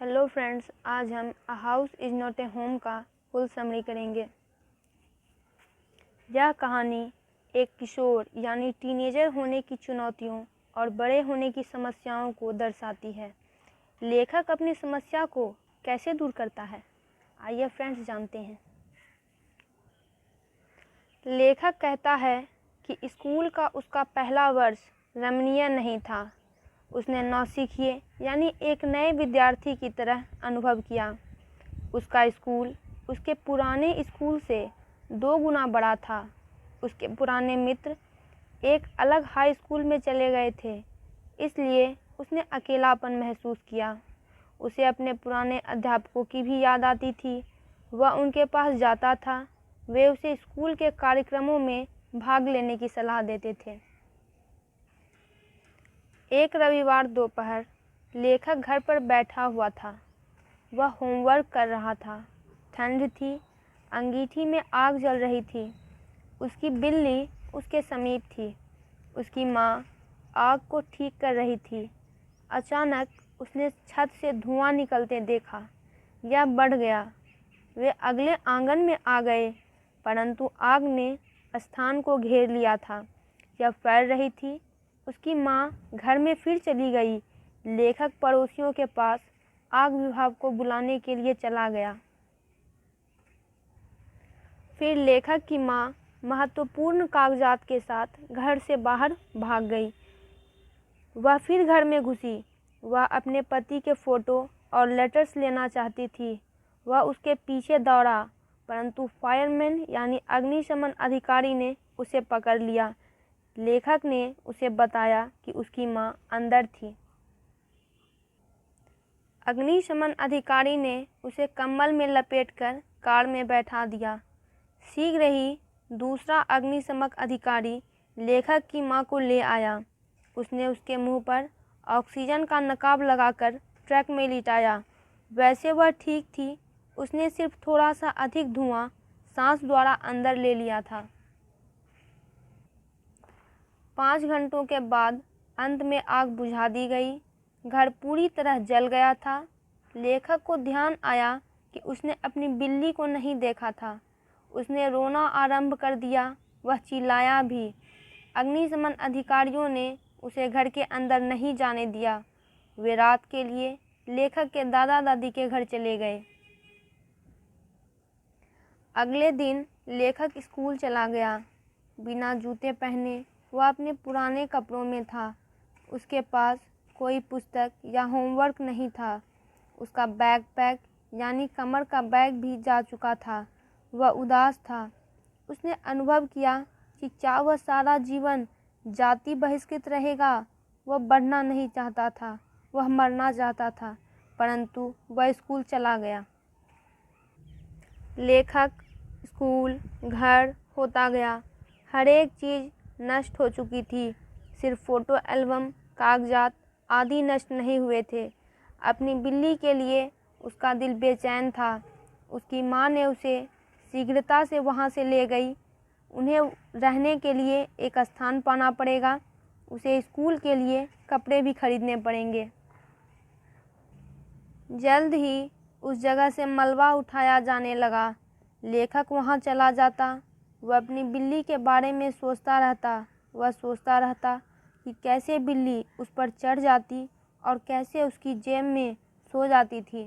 Hello friends, आज हम a house is not a home का फुल समरी करेंगे। यह कहानी एक किशोर यानी टीनेजर होने की चुनौतियों और बड़े होने की समस्याओं को दर्शाती है। लेखक अपनी समस्या को कैसे दूर करता है, आइए फ्रेंड्स जानते हैं। लेखक कहता है कि स्कूल का उसका पहला वर्ष रमणीय नहीं था। उसने नौसिखिए यानी एक नए विद्यार्थी की तरह अनुभव किया। उसका स्कूल उसके पुराने स्कूल से 2 गुना बड़ा था। उसके पुराने मित्र एक अलग हाई स्कूल में चले गए थे, इसलिए उसने अकेलापन महसूस किया। उसे अपने पुराने अध्यापकों की भी याद आती थी। वह उनके पास जाता था। वे उसे स्कूल के कार्यक्रमों में भाग लेने की सलाह देते थे। एक रविवार दोपहर लेखक घर पर बैठा हुआ था। वह होमवर्क कर रहा था। ठंड थी, अंगीठी में आग जल रही थी। उसकी बिल्ली उसके समीप थी। उसकी माँ आग को ठीक कर रही थी। अचानक उसने छत से धुआं निकलते देखा। यह बढ़ गया। वे अगले आंगन में आ गए, परंतु आग ने स्थान को घेर लिया था। यह फैल रही थी। उसकी माँ घर में फिर चली गई। लेखक पड़ोसियों के पास आग विभाग को बुलाने के लिए चला गया। फिर लेखक की माँ महत्वपूर्ण कागजात के साथ घर से बाहर भाग गई। वह फिर घर में घुसी। वह अपने पति के फ़ोटो और लेटर्स लेना चाहती थी। वह उसके पीछे दौड़ा, परंतु फायरमैन यानी अग्निशमन अधिकारी ने उसे पकड़ लिया। लेखक ने उसे बताया कि उसकी माँ अंदर थी। अग्निशमन अधिकारी ने उसे कंबल में लपेटकर कार में बैठा दिया। शीघ्र ही दूसरा अग्निशमन अधिकारी लेखक की मां को ले आया। उसने उसके मुंह पर ऑक्सीजन का नकाब लगाकर ट्रक में लिटाया। वैसे वह ठीक थी। उसने सिर्फ थोड़ा सा अधिक धुआं सांस द्वारा अंदर ले लिया था। 5 घंटों के बाद अंत में आग बुझा दी गई। घर पूरी तरह जल गया था। लेखक को ध्यान आया कि उसने अपनी बिल्ली को नहीं देखा था। उसने रोना आरंभ कर दिया। वह चिल्लाया भी। अग्निशमन अधिकारियों ने उसे घर के अंदर नहीं जाने दिया। वे रात के लिए लेखक के दादा दादी के घर चले गए। अगले दिन लेखक स्कूल चला गया। बिना जूते पहने वह अपने पुराने कपड़ों में था। उसके पास कोई पुस्तक या होमवर्क नहीं था। उसका बैकपैक यानी कमर का बैग भी जा चुका था। वह उदास था। उसने अनुभव किया कि क्या वह सारा जीवन जाति बहिष्कृत रहेगा। वह बढ़ना नहीं चाहता था। वह मरना चाहता था, परंतु वह स्कूल चला गया। लेखक स्कूल घर होता गया। हर एक चीज़ नष्ट हो चुकी थी। सिर्फ फ़ोटो एल्बम, कागजात आदि नष्ट नहीं हुए थे। अपनी बिल्ली के लिए उसका दिल बेचैन था। उसकी माँ ने उसे शीघ्रता से वहाँ से ले गई। उन्हें रहने के लिए एक स्थान पाना पड़ेगा। उसे स्कूल के लिए कपड़े भी खरीदने पड़ेंगे। जल्द ही उस जगह से मलबा उठाया जाने लगा। लेखक वहाँ चला जाता। वह अपनी बिल्ली के बारे में सोचता रहता। वह सोचता रहता कि कैसे बिल्ली उस पर चढ़ जाती और कैसे उसकी जेब में सो जाती थी।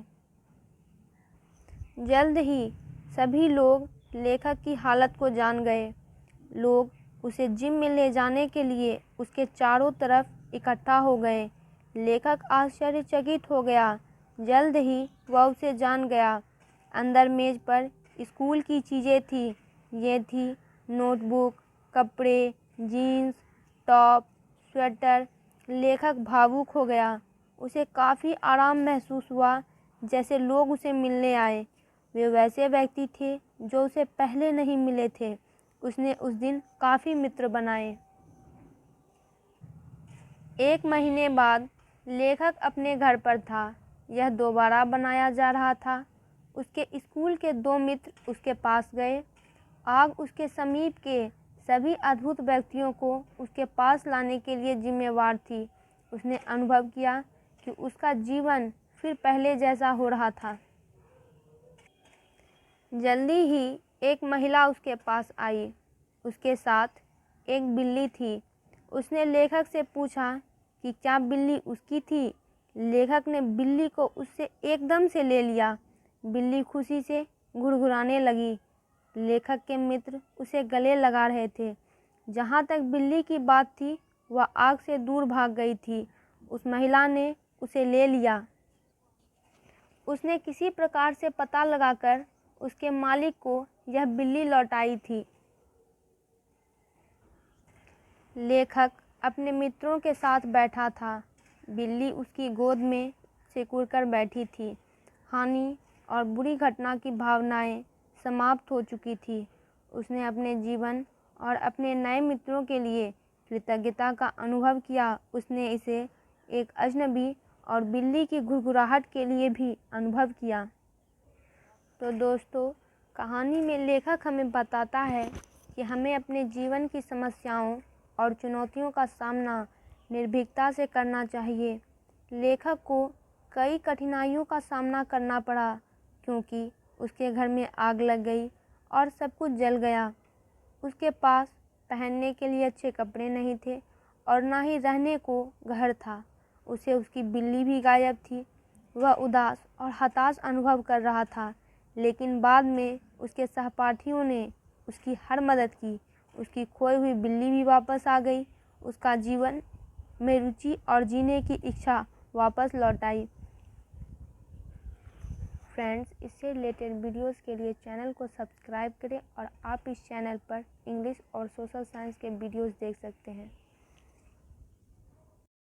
जल्द ही सभी लोग लेखक की हालत को जान गए। लोग उसे जिम में ले जाने के लिए उसके चारों तरफ इकट्ठा हो गए। लेखक आश्चर्यचकित हो गया। जल्द ही वह उसे जान गया। अंदर मेज पर स्कूल की चीज़ें थी। ये थी नोटबुक, कपड़े, जीन्स, टॉप, स्वेटर। लेखक भावुक हो गया। उसे काफ़ी आराम महसूस हुआ, जैसे लोग उसे मिलने आए। वे वैसे व्यक्ति थे जो उसे पहले नहीं मिले थे। उसने उस दिन काफ़ी मित्र बनाए। 1 महीने बाद लेखक अपने घर पर था। यह दोबारा बनाया जा रहा था। उसके स्कूल के 2 मित्र उसके पास गए। आग उसके समीप के सभी अद्भुत व्यक्तियों को उसके पास लाने के लिए जिम्मेवार थी। उसने अनुभव किया कि उसका जीवन फिर पहले जैसा हो रहा था। जल्दी ही एक महिला उसके पास आई। उसके साथ एक बिल्ली थी। उसने लेखक से पूछा कि क्या बिल्ली उसकी थी। लेखक ने बिल्ली को उससे एकदम से ले लिया। बिल्ली खुशी से घुरघुराने लगी। लेखक के मित्र उसे गले लगा रहे थे। जहाँ तक बिल्ली की बात थी, वह आग से दूर भाग गई थी। उस महिला ने उसे ले लिया। उसने किसी प्रकार से पता लगाकर उसके मालिक को यह बिल्ली लौटाई थी। लेखक अपने मित्रों के साथ बैठा था। बिल्ली उसकी गोद में सिकुड़कर बैठी थी। हानि और बुरी घटना की भावनाएं समाप्त हो चुकी थी। उसने अपने जीवन और अपने नए मित्रों के लिए कृतज्ञता का अनुभव किया। उसने इसे एक अजनबी और बिल्ली की घुरघुराहट के लिए भी अनुभव किया। तो दोस्तों, कहानी में लेखक हमें बताता है कि हमें अपने जीवन की समस्याओं और चुनौतियों का सामना निर्भीकता से करना चाहिए। लेखक को कई कठिनाइयों का सामना करना पड़ा क्योंकि उसके घर में आग लग गई और सब कुछ जल गया। उसके पास पहनने के लिए अच्छे कपड़े नहीं थे और ना ही रहने को घर था। उसे उसकी बिल्ली भी गायब थी। वह उदास और हताश अनुभव कर रहा था, लेकिन बाद में उसके सहपाठियों ने उसकी हर मदद की। उसकी खोई हुई बिल्ली भी वापस आ गई। उसका जीवन में रुचि और जीने की इच्छा वापस लौट आई। फ्रेंड्स, इससे रिलेटेड वीडियोस के लिए चैनल को सब्सक्राइब करें और आप इस चैनल पर इंग्लिश और सोशल साइंस के वीडियोस देख सकते हैं।